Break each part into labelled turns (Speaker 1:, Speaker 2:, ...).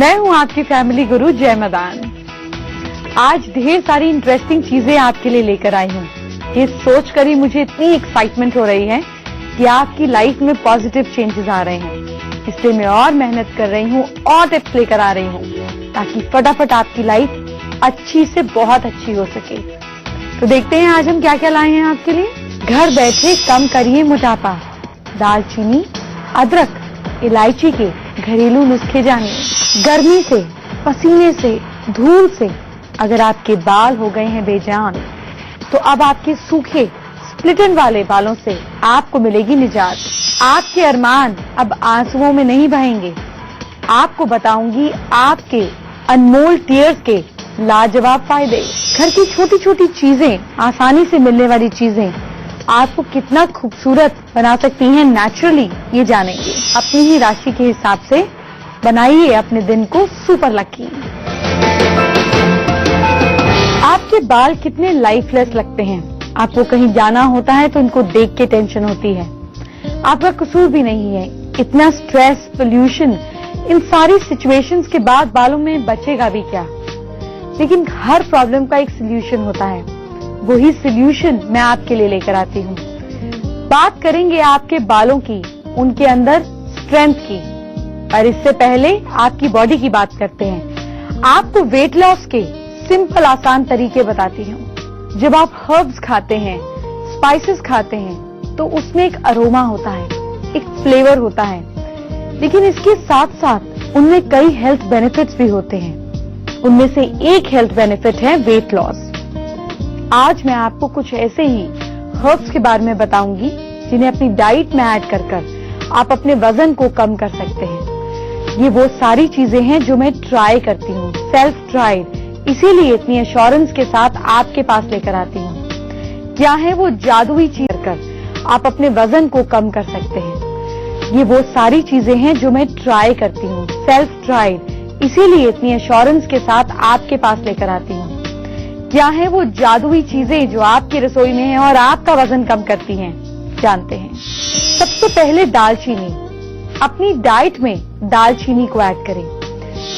Speaker 1: मैं हूं आपकी फैमिली गुरु जय मदान। आज ढेर सारी इंटरेस्टिंग चीजें आपके लिए लेकर आई हूं। ये सोचकर ही मुझे इतनी एक्साइटमेंट हो रही है कि आपकी लाइफ में पॉजिटिव चेंजेस आ रहे हैं। इसलिए मैं और मेहनत कर रही हूं और टिप्स लेकर आ रही हूं ताकि फटाफट आपकी लाइफ अच्छी से बहुत अच्छी हो सके। तो देखते हैं आज हम क्या क्या लाए हैं आपके लिए। घर बैठे कम करिए मोटापा। दालचीनी, अदरक, इलायची के घरेलू नुस्खे जानिए। गर्मी से, पसीने से, धूल से अगर आपके बाल हो गए हैं बेजान, तो अब आपके सूखे स्प्लिटन वाले बालों से आपको मिलेगी निजात। आपके अरमान अब आंसुओं में नहीं बहेंगे। आपको बताऊंगी आपके अनमोल टीयर्स के लाजवाब फायदे। घर की छोटी छोटी चीजें, आसानी से मिलने वाली चीजें आपको कितना खूबसूरत बना सकती हैं नेचुरली, ये जानेंगे। अपनी ही राशि के हिसाब से बनाइए अपने दिन को सुपर लकी। आपके बाल कितने लाइफलेस लगते हैं। आपको कहीं जाना होता है तो इनको देख के टेंशन होती है। आपका कसूर भी नहीं है। इतना स्ट्रेस, पोल्यूशन, इन सारी सिचुएशंस के बाद बालों में बचेगा भी क्या। लेकिन हर प्रॉब्लम का एक सोल्यूशन होता है। वही सोल्यूशन मैं आपके लिए लेकर आती हूँ। बात करेंगे आपके बालों की, उनके अंदर स्ट्रेंथ की। और इससे पहले आपकी बॉडी की बात करते हैं। आपको वेट लॉस के सिंपल आसान तरीके बताती हूँ। जब आप हर्ब्स खाते हैं, स्पाइसेस खाते हैं, तो उसमें एक अरोमा होता है, एक फ्लेवर होता है। लेकिन इसके साथ साथ उनमें कई हेल्थ बेनिफिट्स भी होते हैं। उनमें से एक हेल्थ बेनिफिट है वेट लॉस। आज मैं आपको कुछ ऐसे ही हर्ब्स के बारे में बताऊंगी जिन्हें अपनी डाइट में ऐड कर आप अपने वजन को कम कर सकते हैं। ये वो सारी चीजें हैं जो मैं ट्राई करती हूँ, सेल्फ ट्राइड, इसीलिए इतनी एश्योरेंस के साथ आपके पास लेकर आती हूँ। क्या है वो जादुई चीज कर आप अपने वजन को कम कर सकते हैं। ये वो सारी चीजें हैं जो मैं ट्राई करती हूँ, सेल्फ ट्राइड, इसीलिए इतनी एश्योरेंस के साथ आपके पास लेकर आती हूँ। क्या है वो जादुई चीजें जो आपकी रसोई में हैं और आपका वजन कम करती हैं, जानते हैं। सबसे पहले दालचीनी। अपनी डाइट में दालचीनी को ऐड करें।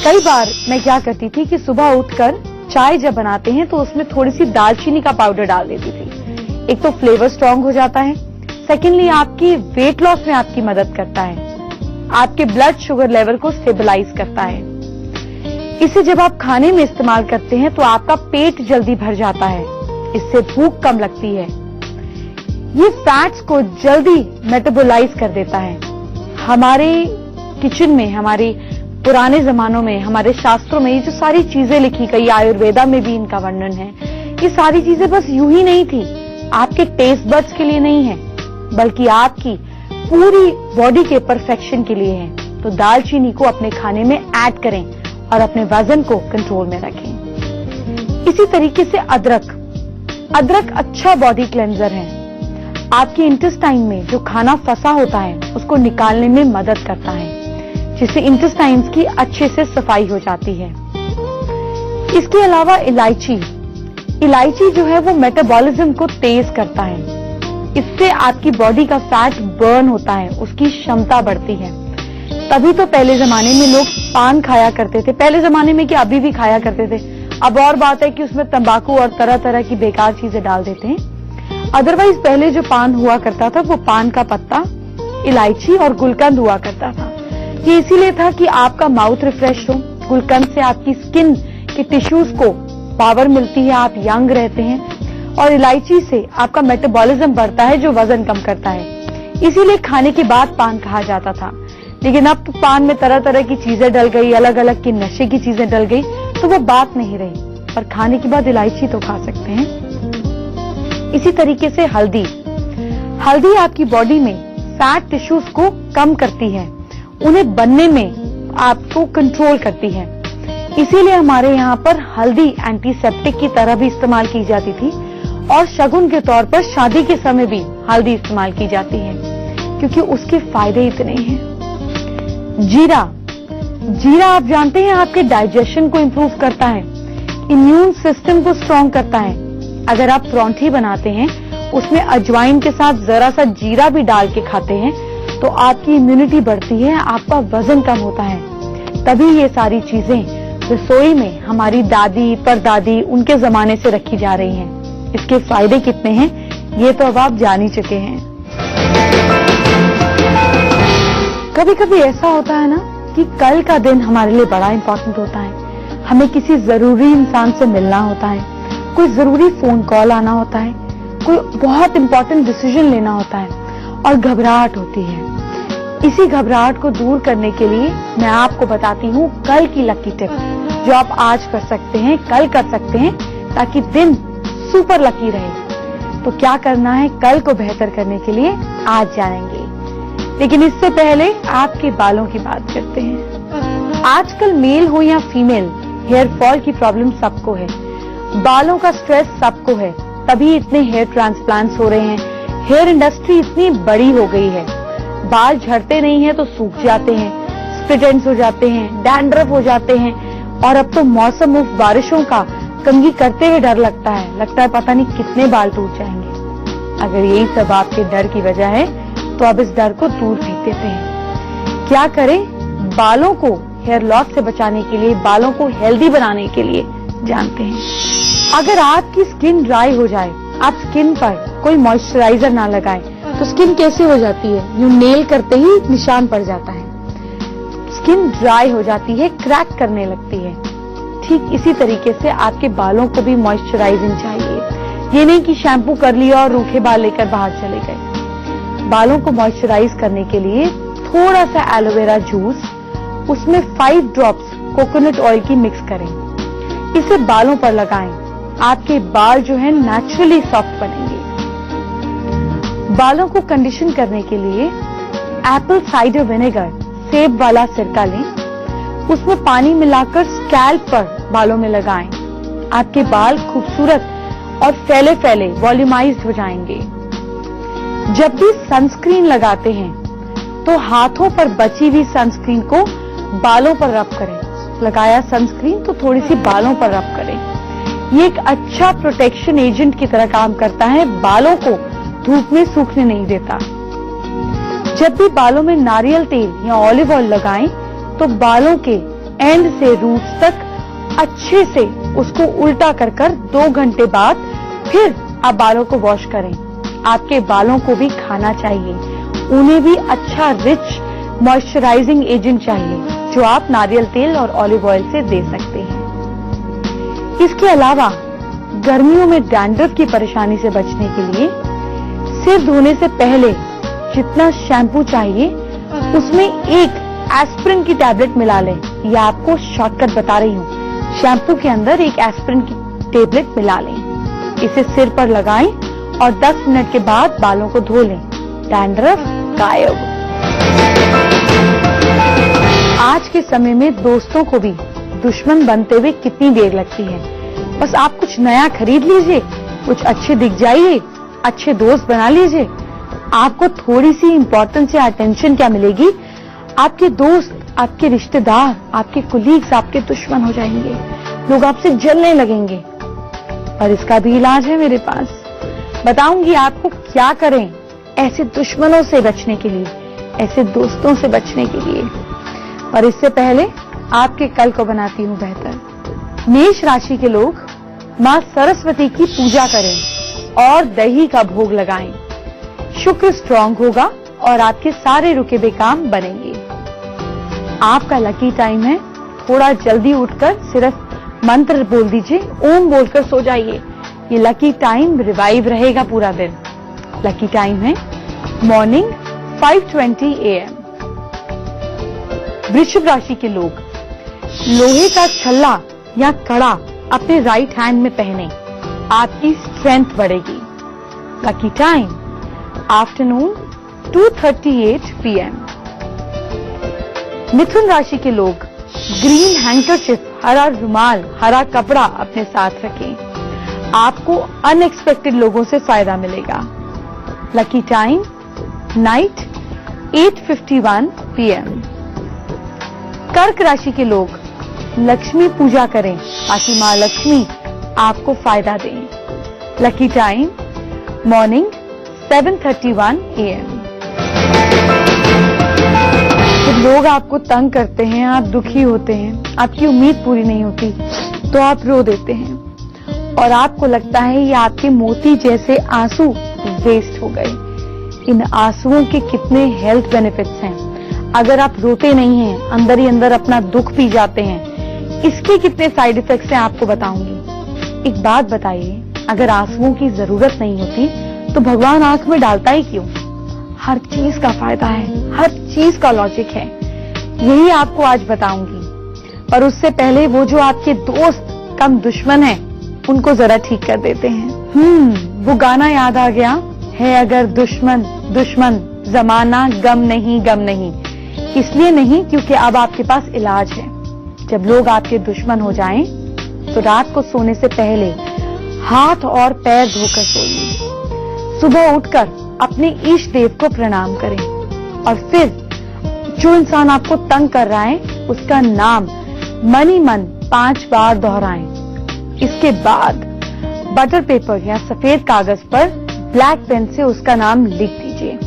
Speaker 1: कई बार मैं क्या करती थी कि सुबह उठकर चाय जब बनाते हैं तो उसमें थोड़ी सी दालचीनी का पाउडर डाल देती थी। एक तो फ्लेवर स्ट्रांग हो जाता है, सेकेंडली आपकी वेट लॉस में आपकी मदद करता है, आपके ब्लड शुगर लेवल को स्टेबलाइज करता है। इसे जब आप खाने में इस्तेमाल करते हैं तो आपका पेट जल्दी भर जाता है, इससे भूख कम लगती है। ये फैट्स को जल्दी मेटाबोलाइज कर देता है। हमारे किचन में, हमारे पुराने जमानों में, हमारे शास्त्रों में ये जो सारी चीजें लिखी गई, आयुर्वेदा में भी इनका वर्णन है। ये सारी चीजें बस यूं ही नहीं थी, आपके टेस्ट बड्स के लिए नहीं है, बल्कि आपकी पूरी बॉडी के परफेक्शन के लिए है। तो दालचीनी को अपने खाने में ऐड करें और अपने वजन को कंट्रोल में रखें। इसी तरीके से अदरक अच्छा बॉडी क्लेंजर है। आपके इंटेस्टाइन में जो खाना फंसा होता है उसको निकालने में मदद करता है, जिससे इंटेस्टाइन्स की अच्छे से सफाई हो जाती है। इसके अलावा इलायची जो है वो मेटाबॉलिज्म को तेज करता है। इससे आपकी बॉडी का फैट बर्न होता है, उसकी क्षमता बढ़ती है। तभी तो पहले जमाने में लोग पान खाया करते थे। पहले जमाने में कि अभी भी खाया करते थे। अब और बात है कि उसमें तंबाकू और तरह तरह की बेकार चीजें डाल देते हैं। अदरवाइज पहले जो पान हुआ करता था वो पान का पत्ता, इलायची और गुलकंद हुआ करता था। ये इसीलिए था कि आपका माउथ रिफ्रेश हो। गुलकंद से आपकी स्किन के टिश्यूज को पावर मिलती है, आप यंग रहते हैं। और इलायची से आपका मेटाबॉलिज्म बढ़ता है जो वजन कम करता है। इसीलिए खाने के बाद पान कहा जाता था। लेकिन अब पान में तरह तरह की चीजें डल गई, अलग अलग की नशे की चीजें डल गई, तो वो बात नहीं रही। पर खाने के बाद इलायची तो खा सकते हैं। इसी तरीके से हल्दी आपकी बॉडी में फैट टिश्यूज को कम करती है, उन्हें बनने में आपको कंट्रोल करती है। इसीलिए हमारे यहाँ पर हल्दी एंटीसेप्टिक की तरह भी इस्तेमाल की जाती थी और शगुन के तौर पर शादी के समय भी हल्दी इस्तेमाल की जाती है, क्योंकि उसके फायदे इतने हैं। जीरा आप जानते हैं आपके डाइजेशन को इंप्रूव करता है, इम्यून सिस्टम को स्ट्रांग करता है। अगर आप परांठी बनाते हैं, उसमें अजवाइन के साथ जरा सा जीरा भी डाल के खाते हैं तो आपकी इम्यूनिटी बढ़ती है, आपका वजन कम होता है। तभी ये सारी चीजें रसोई में हमारी दादी परदादी उनके जमाने से रखी जा रही हैं। इसके फायदे कितने हैं ये तो अब आप जान ही चुके हैं। कभी कभी ऐसा होता है ना कि कल का दिन हमारे लिए बड़ा इंपॉर्टेंट होता है। हमें किसी जरूरी इंसान से मिलना होता है, कोई जरूरी फोन कॉल आना होता है, कोई बहुत इंपॉर्टेंट डिसीजन लेना होता है और घबराहट होती है। इसी घबराहट को दूर करने के लिए मैं आपको बताती हूँ कल की लकी टिप, जो आप आज कर सकते हैं, कल कर सकते हैं, ताकि दिन सुपर लकी रहे। तो क्या करना है कल को बेहतर करने के लिए आज जानेंगे, लेकिन इससे पहले आपके बालों की बात करते हैं। आजकल मेल हो या फीमेल, हेयर फॉल की प्रॉब्लम सबको है, बालों का स्ट्रेस सबको है, तभी इतने हेयर ट्रांसप्लांट्स हो रहे हैं। हेयर इंडस्ट्री इतनी बड़ी हो गई है, बाल झड़ते नहीं है तो सूख जाते हैं, स्प्लिट एंड्स हो जाते हैं, डैंड्रफ हो जाते हैं, और अब तो मौसम ऑफ बारिशों का कंघी करते हुए डर लगता है पता नहीं कितने बाल टूट जाएंगे। अगर यही सब आपके डर की वजह है तो अब इस डर को दूर फेंक देते हैं। क्या करें बालों को हेयर लॉस से बचाने के लिए, बालों को हेल्दी बनाने के लिए जानते हैं। अगर आपकी स्किन ड्राई हो जाए, आप स्किन पर कोई मॉइस्चराइजर ना लगाएं, तो स्किन कैसे हो जाती है? यूं नेल करते ही निशान पड़ जाता है, स्किन ड्राई हो जाती है, क्रैक करने लगती है। ठीक इसी तरीके से आपके बालों को भी मॉइस्चराइजिंग चाहिए। ये नहीं कि शैम्पू कर लिया और रूखे बाल लेकर बाहर चले गए। बालों को मॉइस्चराइज करने के लिए थोड़ा सा एलोवेरा जूस, उसमें 5 ड्रॉप्स कोकोनट ऑयल की मिक्स करें, इसे बालों पर लगाएं। आपके बाल जो है नेचुरली सॉफ्ट बनेंगे। बालों को कंडीशन करने के लिए एप्पल साइडर विनेगर, सेब वाला सिरका लें, उसमें पानी मिलाकर स्कैल्प पर बालों में लगाएं। आपके बाल खूबसूरत और फैले फैले वॉल्यूमाइज्ड हो जाएंगे। जब भी सनस्क्रीन लगाते हैं तो हाथों पर बची हुई सनस्क्रीन को बालों पर रब करें। लगाया सनस्क्रीन तो थोड़ी सी बालों पर रब करें। ये एक अच्छा प्रोटेक्शन एजेंट की तरह काम करता है, बालों को धूप में सूखने नहीं देता। जब भी बालों में नारियल तेल या ऑलिव ऑयल लगाएं तो बालों के एंड से रूट्स तक अच्छे से उसको उल्टा कर 2 घंटे बाद फिर आप बालों को वॉश करें। आपके बालों को भी खाना चाहिए, उन्हें भी अच्छा रिच मॉइस्चराइजिंग एजेंट चाहिए, जो आप नारियल तेल और ऑलिव ऑयल से दे सकते हैं। इसके अलावा गर्मियों में डैंड्रफ की परेशानी से बचने के लिए सिर धोने से पहले जितना शैम्पू चाहिए उसमें एक एस्पिरिन की टैबलेट मिला लें। यह आपको शॉर्टकट बता रही हूँ। शैम्पू के अंदर एक एस्पिरिन की टैबलेट मिला लें, इसे सिर पर लगाएं और 10 मिनट के बाद बालों को धो लें। डैंड्रफ गायब। आज के समय में दोस्तों को भी दुश्मन बनते हुए कितनी देर लगती है। बस आप कुछ नया खरीद लीजिए, कुछ अच्छे दिख जाइए, अच्छे दोस्त बना लीजिए, आपको थोड़ी सी इंपॉर्टेंस या अटेंशन क्या मिलेगी, आपके दोस्त, आपके रिश्तेदार, आपके कुलीग्स आपके दुश्मन हो जाएंगे, लोग आपसे जलने लगेंगे। और इसका भी इलाज है मेरे पास। बताऊंगी आपको क्या करें ऐसे दुश्मनों से बचने के लिए, ऐसे दोस्तों से बचने के लिए। और इससे पहले आपके कल को बनाती हूँ बेहतर। मेष राशि के लोग मां सरस्वती की पूजा करें और दही का भोग लगाएं। शुक्र स्ट्रांग होगा और आपके सारे रुके हुए काम बनेंगे। आपका लकी टाइम है, थोड़ा जल्दी उठकर सिर्फ मंत्र बोल दीजिए, ओम बोलकर सो जाइए। ये लकी टाइम रिवाइव रहेगा पूरा दिन। लकी टाइम है मॉर्निंग 5:20 AM। वृषभ राशि के लोग लोहे का छल्ला या कड़ा अपने राइट हैंड में पहने, आपकी स्ट्रेंथ बढ़ेगी। Lucky time afternoon 2:38 PM। मिथुन राशि के लोग ग्रीन हैंकरचिफ, हरा रुमाल, हरा कपड़ा अपने साथ रखें। आपको अनएक्सपेक्टेड लोगों से फायदा मिलेगा। Lucky time night 8:51 PM। कर्क राशि के लोग लक्ष्मी पूजा करें ताकि मां लक्ष्मी आपको फायदा दें। Lucky time morning 7:31 AM। जब लोग आपको तंग करते हैं, आप दुखी होते हैं, आपकी उम्मीद पूरी नहीं होती, तो आप रो देते हैं और आपको लगता है ये आपके मोती जैसे आंसू वेस्ट हो गए। इन आंसुओं के कितने हेल्थ बेनिफिट्स हैं। अगर आप रोते नहीं हैं, अंदर ही अंदर अपना दुख पी जाते हैं, इसके कितने साइड इफेक्ट्स हैं आपको बताऊंगी। एक बात बताइए, अगर आंसुओं की जरूरत नहीं होती तो भगवान आंख में डालता ही क्यों? हर चीज का फायदा है, हर चीज का लॉजिक है, यही आपको आज बताऊंगी। पर उससे पहले वो जो आपके दोस्त कम दुश्मन हैं, उनको जरा ठीक कर देते हैं। वो गाना याद आ गया है, अगर दुश्मन दुश्मन जमाना गम नहीं गम नहीं। इसलिए नहीं क्योंकि अब आपके पास इलाज है। जब लोग आपके दुश्मन हो जाएं, तो रात को सोने से पहले हाथ और पैर धोकर सोइए। सुबह उठकर अपने ईष्ट देव को प्रणाम करें और फिर जो इंसान आपको तंग कर रहा है उसका नाम मन ही मन 5 बार दोहराएं। इसके बाद बटर पेपर या सफेद कागज पर ब्लैक पेन से उसका नाम लिख दीजिए।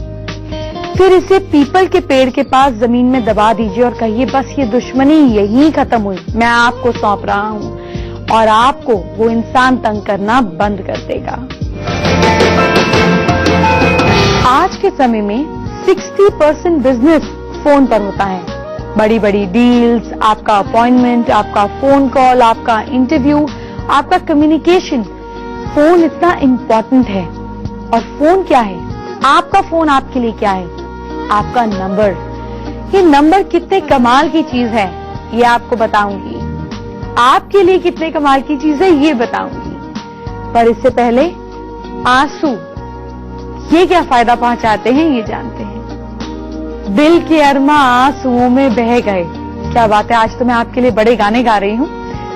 Speaker 1: फिर इसे पीपल के पेड़ के पास जमीन में दबा दीजिए और कहिए, बस ये दुश्मनी यहीं खत्म हुई, मैं आपको सौंप रहा हूं और आपको वो इंसान तंग करना बंद कर देगा। आज के समय में 60% बिजनेस फोन पर होता है। बड़ी बड़ी डील्स, आपका अपॉइंटमेंट, आपका फोन कॉल, आपका इंटरव्यू, आपका कम्युनिकेशन, फोन इतना इंपॉर्टेंट है। और फोन क्या है? आपका फोन आपके लिए क्या है? आपका नंबर। ये नंबर कितने कमाल की चीज है ये आपको बताऊंगी। आपके लिए कितने कमाल की चीज है ये बताऊंगी। पर इससे पहले आंसू ये क्या फायदा पहुंचाते हैं ये जानते हैं। दिल के अरमा आंसुओं में बह गए। क्या बात है, आज तो मैं आपके लिए बड़े गाने गा रही हूं,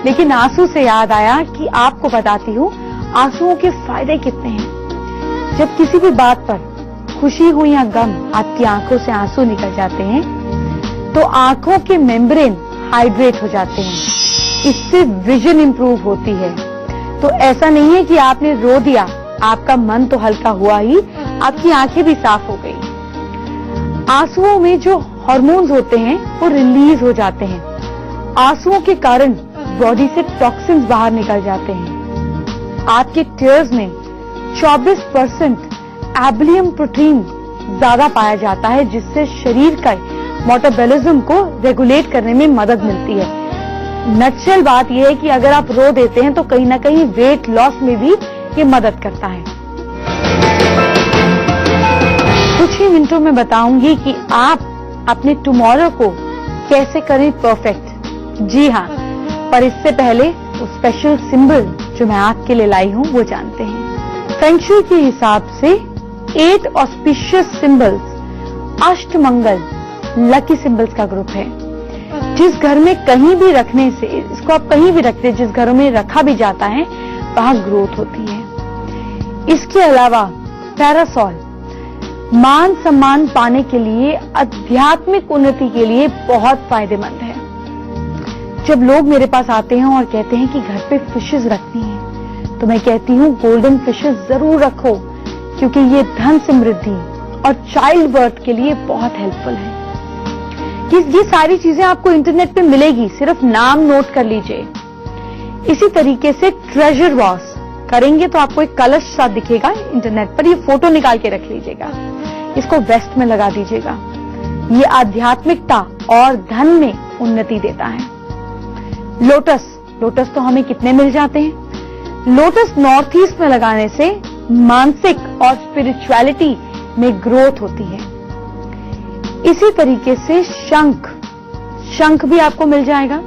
Speaker 1: लेकिन आंसू से याद आया कि आपको बताती हूं आंसुओं के फायदे कितने हैं। जब किसी भी बात पर खुशी हो या गम आपकी आंखों से आंसू निकल जाते हैं तो आंखों के मेम्ब्रेन हाइड्रेट हो जाते हैं। इससे विजन इंप्रूव होती है। तो ऐसा नहीं है कि आपने रो दिया, आपका मन तो हल्का हुआ ही, आपकी आंखें भी साफ हो गई। आंसुओं में जो हार्मोन्स होते हैं वो रिलीज हो जाते हैं। आंसुओं के कारण बॉडी से टॉक्सिन्स बाहर निकल जाते हैं। आपके टीयर्स में 24% एब्लियम प्रोटीन ज्यादा पाया जाता है, जिससे शरीर का मेटाबॉलिज्म को रेगुलेट करने में मदद मिलती है। नटशेल बात यह है कि अगर आप रो देते हैं तो कहीं ना कहीं वेट लॉस में भी ये मदद करता है। कुछ ही मिनटों में बताऊंगी कि आप अपने टुमारो को कैसे करें परफेक्ट। जी हाँ, पर इससे पहले वो स्पेशल सिंबल जो मैं आपके लिए लाई हूं वो जानते हैं। फेंग शुई के हिसाब से 8 auspicious symbols Ashtamangal lucky symbols का ग्रुप है। जिस घर में कहीं भी रखने से, इसको आप कहीं भी रखते हैं, जिस घरों में रखा भी जाता है वहां ग्रोथ होती है। इसके अलावा पैरासॉल मान सम्मान पाने के लिए, आध्यात्मिक उन्नति के लिए बहुत फायदेमंद है। जब लोग मेरे पास आते हैं और कहते हैं कि घर पे फिशेस रखनी है, तो मैं कहती हूँ गोल्डन फिशेस जरूर रखो, क्योंकि ये धन समृद्धि और चाइल्ड बर्थ के लिए बहुत हेल्पफुल है। ये सारी चीजें आपको इंटरनेट पे मिलेगी, सिर्फ नाम नोट कर लीजिए। इसी तरीके से ट्रेजर वॉश करेंगे तो आपको एक कलश सा दिखेगा इंटरनेट पर, ये फोटो निकाल के रख लीजिएगा, इसको वेस्ट में लगा दीजिएगा। ये आध्यात्मिकता और धन में उन्नति देता है। लोटस, लोटस तो हमें कितने मिल जाते हैं। लोटस नॉर्थ ईस्ट में लगाने से मानसिक और स्पिरिचुअलिटी में ग्रोथ होती है। इसी तरीके से शंख, शंख भी आपको मिल जाएगा।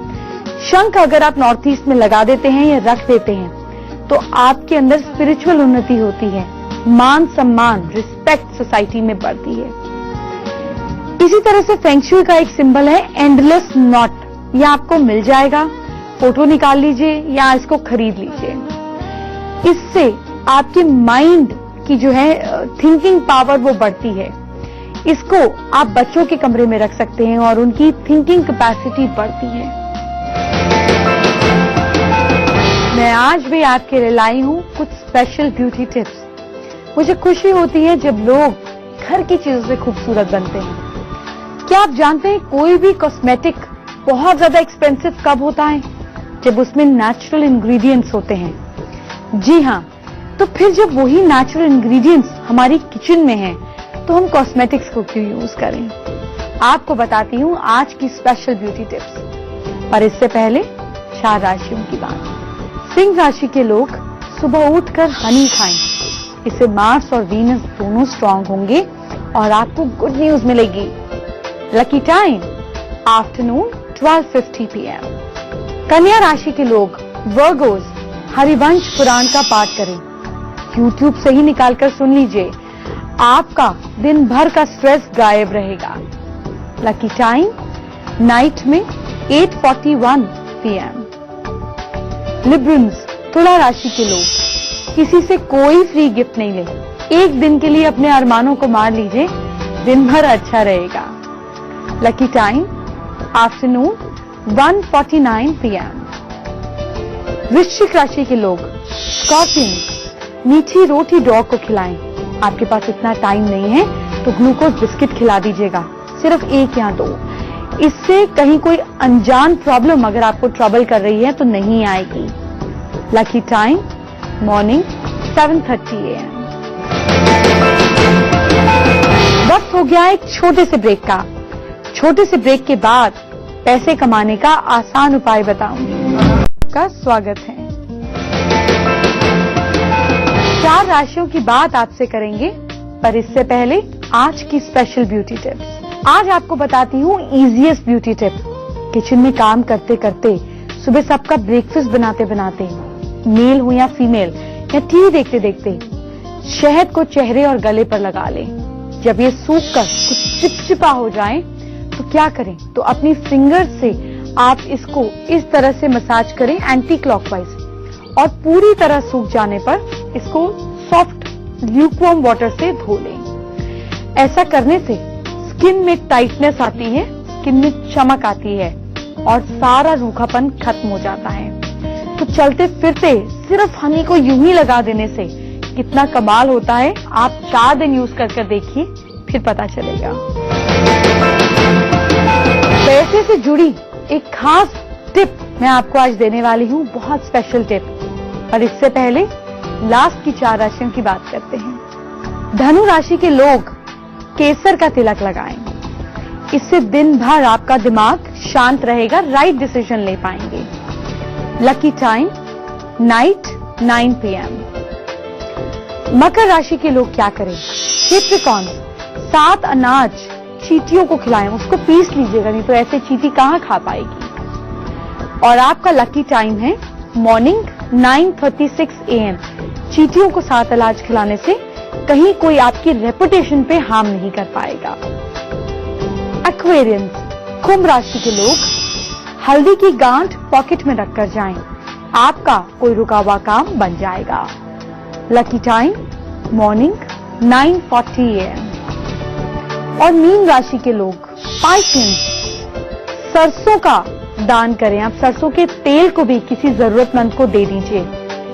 Speaker 1: शंख अगर आप नॉर्थ ईस्ट में लगा देते हैं या रख देते हैं तो आपके अंदर स्पिरिचुअल उन्नति होती है, मान सम्मान, रिस्पेक्ट सोसाइटी में बढ़ती है। इसी तरह से फेंग शुई का एक सिंबल है एंडलेस नॉट, यह आपको मिल जाएगा, फोटो निकाल लीजिए या इसको खरीद लीजिए। इससे आपके माइंड की जो है थिंकिंग पावर वो बढ़ती है। इसको आप बच्चों के कमरे में रख सकते हैं और उनकी थिंकिंग कैपेसिटी बढ़ती है। मैं आज भी आपके लिए लाई हूं कुछ स्पेशल ब्यूटी टिप्स। मुझे खुशी होती है जब लोग घर की चीजों से खूबसूरत बनते हैं। क्या आप जानते हैं कोई भी कॉस्मेटिक बहुत ज्यादा एक्सपेंसिव कब होता है? जब उसमें नेचुरल इंग्रेडिएंट्स होते हैं। जी हाँ, तो फिर जब वही नेचुरल इंग्रेडिएंट्स हमारी किचन में हैं, तो हम कॉस्मेटिक्स को क्यों यूज करें? आपको बताती हूँ आज की स्पेशल ब्यूटी टिप्स। पर इससे पहले 4 राशियों की बात। सिंह राशि के लोग सुबह उठकर हनी खाएं। इससे मार्स और वीनस दोनों स्ट्रांग होंगे और आपको गुड न्यूज मिलेगी। Lucky time afternoon 12:50 PM। कन्या राशि के लोग वर्गोस हरिवंश पुराण का पाठ करें। YouTube से ही निकालकर सुन लीजिए, आपका दिन भर का स्ट्रेस गायब रहेगा। लकी टाइम नाइट में 8:41 PM। लिब्रम्स तुला राशि के लोग किसी से कोई फ्री गिफ्ट नहीं ले। एक दिन के लिए अपने अरमानों को मार लीजिए, दिन भर अच्छा रहेगा। Lucky time afternoon 1:49 PM। वृश्चिक राशि के लोग स्कॉर्पियन मीठी रोटी डॉग को खिलाएं। आपके पास इतना टाइम नहीं है तो ग्लूकोज बिस्किट खिला दीजिएगा, सिर्फ 1 या 2। इससे कहीं कोई अनजान प्रॉब्लम अगर आपको ट्रबल कर रही है तो नहीं आएगी। Lucky time morning 7:30 AM। वक्त हो गया एक छोटे से ब्रेक का। छोटे से ब्रेक के बाद पैसे कमाने का आसान उपाय बताऊंगी। आपका स्वागत है। 4 राशियों की बात आपसे करेंगे, पर इससे पहले आज की स्पेशल ब्यूटी टिप्स। आज आपको बताती हूँ इजीएस्ट ब्यूटी टिप। किचन में काम करते करते, सुबह सबका ब्रेकफास्ट बनाते बनाते, मेल हो या फीमेल, या टीवी देखते देखते शहद को चेहरे और गले पर लगा लें। जब ये सूख कर कुछ चिपचिपा हो जाए तो क्या करें? तो अपनी फिंगर से आप इसको इस तरह से मसाज करें एंटी क्लॉकवाइज, और पूरी तरह सूख जाने पर इसको सॉफ्ट ल्यूकवार्म वाटर से धो लें। ऐसा करने से स्किन में टाइटनेस आती है, स्किन में चमक आती है और सारा रूखापन खत्म हो जाता है। तो चलते फिरते सिर्फ हनी को यूं ही लगा देने से कितना कमाल होता है, आप 4 दिन यूज कर देखिए, फिर पता चलेगा। पैसे से जुड़ी एक खास टिप मैं आपको आज देने वाली हूँ, बहुत स्पेशल टिप। और इससे पहले लास्ट की 4 राशियों की बात करते हैं। धनु राशि के लोग केसर का तिलक लगाएं। इससे दिन भर आपका दिमाग शांत रहेगा, राइट डिसीजन ले पाएंगे। Lucky time night 9 PM। मकर राशि के लोग क्या करें? कैप्रिकॉर्न 7 अनाज चींटियों को खिलाएं। उसको पीस लीजिएगा, नहीं तो ऐसे चींटी कहां खा पाएगी। और आपका लकी टाइम है मॉर्निंग 9:36 AM। चींटियों को 7 अनाज खिलाने से कहीं कोई आपकी रेपुटेशन पे हार्म नहीं कर पाएगा। एक्वेरियंस कुंभ राशि के लोग हल्दी की गांठ पॉकेट में रखकर जाएं। आपका कोई रुका हुआ काम बन जाएगा। Lucky time morning 9:40 AM। और मीन राशि के लोग पाइसियंस सरसों का दान करें। आप सरसों के तेल को भी किसी जरूरतमंद को दे दीजिए,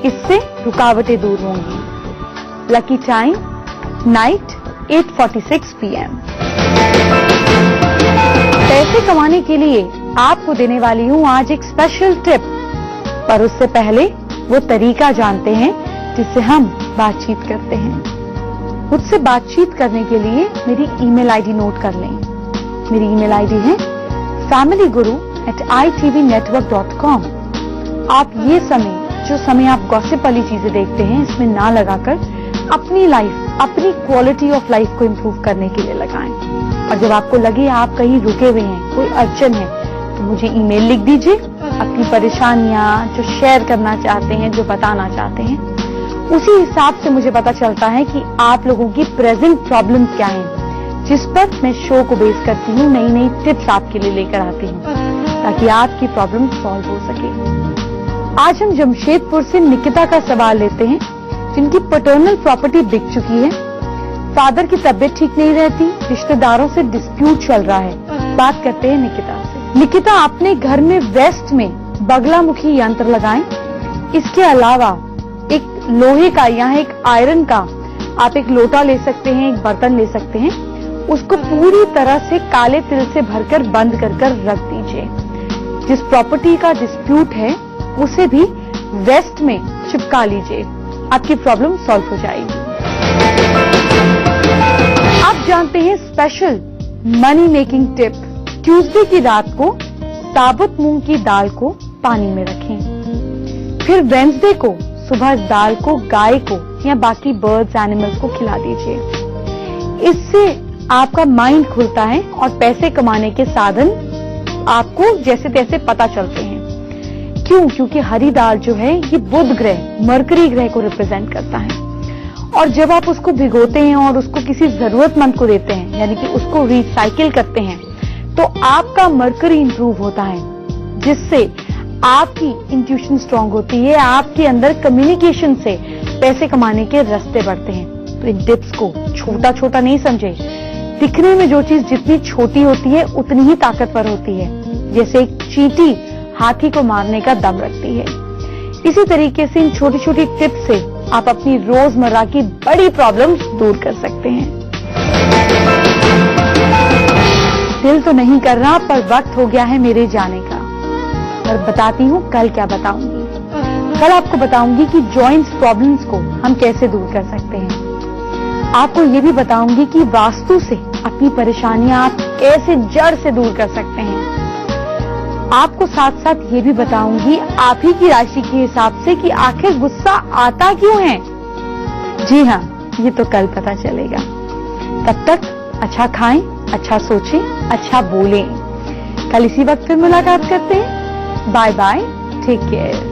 Speaker 1: इससे रुकावटें दूर होंगी। Lucky time night 8:46 PM। पैसे कमाने के लिए आपको देने वाली हूं आज एक स्पेशल टिप, पर उससे पहले वो तरीका जानते हैं जिससे हम बातचीत करते हैं। मुझसे बातचीत करने के लिए मेरी ईमेल आईडी नोट कर लें। मेरी ईमेल आईडी है familyguru@itvnetwork.com। आप ये जो समय आप गॉसिप वाली चीजें देखते हैं, इसमें ना लगाकर अपनी लाइफ, अपनी क्वालिटी ऑफ लाइफ को इम्प्रूव करने के लिए लगाएं। और जब आपको लगे आप कहीं रुके हुए हैं, कोई अड़चन है, तो मुझे ईमेल लिख दीजिए। अपनी परेशानियां जो शेयर करना चाहते हैं, जो बताना चाहते हैं, उसी हिसाब से मुझे पता चलता है कि आप लोगों की प्रेजेंट प्रॉब्लम्स क्या हैं, जिस पर मैं शो को बेस करती हूँ, नई नई टिप्स आपके लिए लेकर आती हूँ, ताकि आपकी प्रॉब्लम सॉल्व हो सके। आज हम जमशेदपुर से निकिता का सवाल लेते हैं, जिनकी पैटर्नल प्रॉपर्टी बिक चुकी है। फादर की तबीयत ठीक नहीं रहती, रिश्तेदारों से डिस्प्यूट चल रहा है। बात करते हैं निकिता से। निकिता, अपने घर में वेस्ट में बगलामुखी यंत्र लगाएं। इसके अलावा एक लोहे का या एक आयरन का आप एक लोटा ले सकते हैं, एक बर्तन ले सकते हैं, उसको पूरी तरह से काले तिल से भरकर बंद कर रख दीजिए। जिस प्रॉपर्टी का डिस्प्यूट है उसे भी वेस्ट में चिपका लीजिए, आपकी प्रॉब्लम सॉल्व हो जाएगी। आप जानते हैं special money making tip, Tuesday की रात को साबुत मूंग की दाल को पानी में रखें, फिर वेंसडे को सुबह इस दाल को गाय को या बाकी बर्ड्स एनिमल्स को खिला दीजिए। इससे आपका माइंड खुलता है और पैसे कमाने के साधन आपको जैसे तैसे पता चलते हैं। क्यों? क्योंकि हरी दाल जो है ये बुध ग्रह, मरकरी ग्रह को रिप्रेजेंट करता है, और जब आप उसको भिगोते हैं और उसको किसी जरूरतमंद को देते हैं, यानी कि उसको रिसाइकिल करते हैं, तो आपका मरकरी इंप्रूव होता है, जिससे आपकी इंट्यूशन स्ट्रांग होती है, आपके अंदर कम्युनिकेशन से पैसे कमाने के रास्ते बढ़ते हैं। तो इन टिप्स को छोटा छोटा नहीं समझे, दिखने में जो चीज जितनी छोटी होती है उतनी ही ताकतवर होती है। जैसे एक चींटी हाथी को मारने का दम रखती है, इसी तरीके से इन छोटी छोटी टिप्स से आप अपनी रोजमर्रा की बड़ी प्रॉब्लम्स दूर कर सकते हैं। दिल तो नहीं कर रहा, पर वक्त हो गया है मेरे जाने का। पर बताती हूँ कल क्या बताऊंगी। कल आपको बताऊंगी कि जॉइंट्स प्रॉब्लम्स को हम कैसे दूर कर सकते हैं। आपको ये भी बताऊंगी कि वास्तु से अपनी परेशानियां आप कैसे जड़ से दूर कर सकते हैं। आपको साथ साथ ये भी बताऊंगी आप ही की राशि के हिसाब से कि आखिर गुस्सा आता क्यों है। जी हाँ, ये तो कल पता चलेगा। तब तक अच्छा खाएं, अच्छा सोचें, अच्छा बोलें। कल इसी वक्त फिर मुलाकात करते हैं। Bye bye, take care.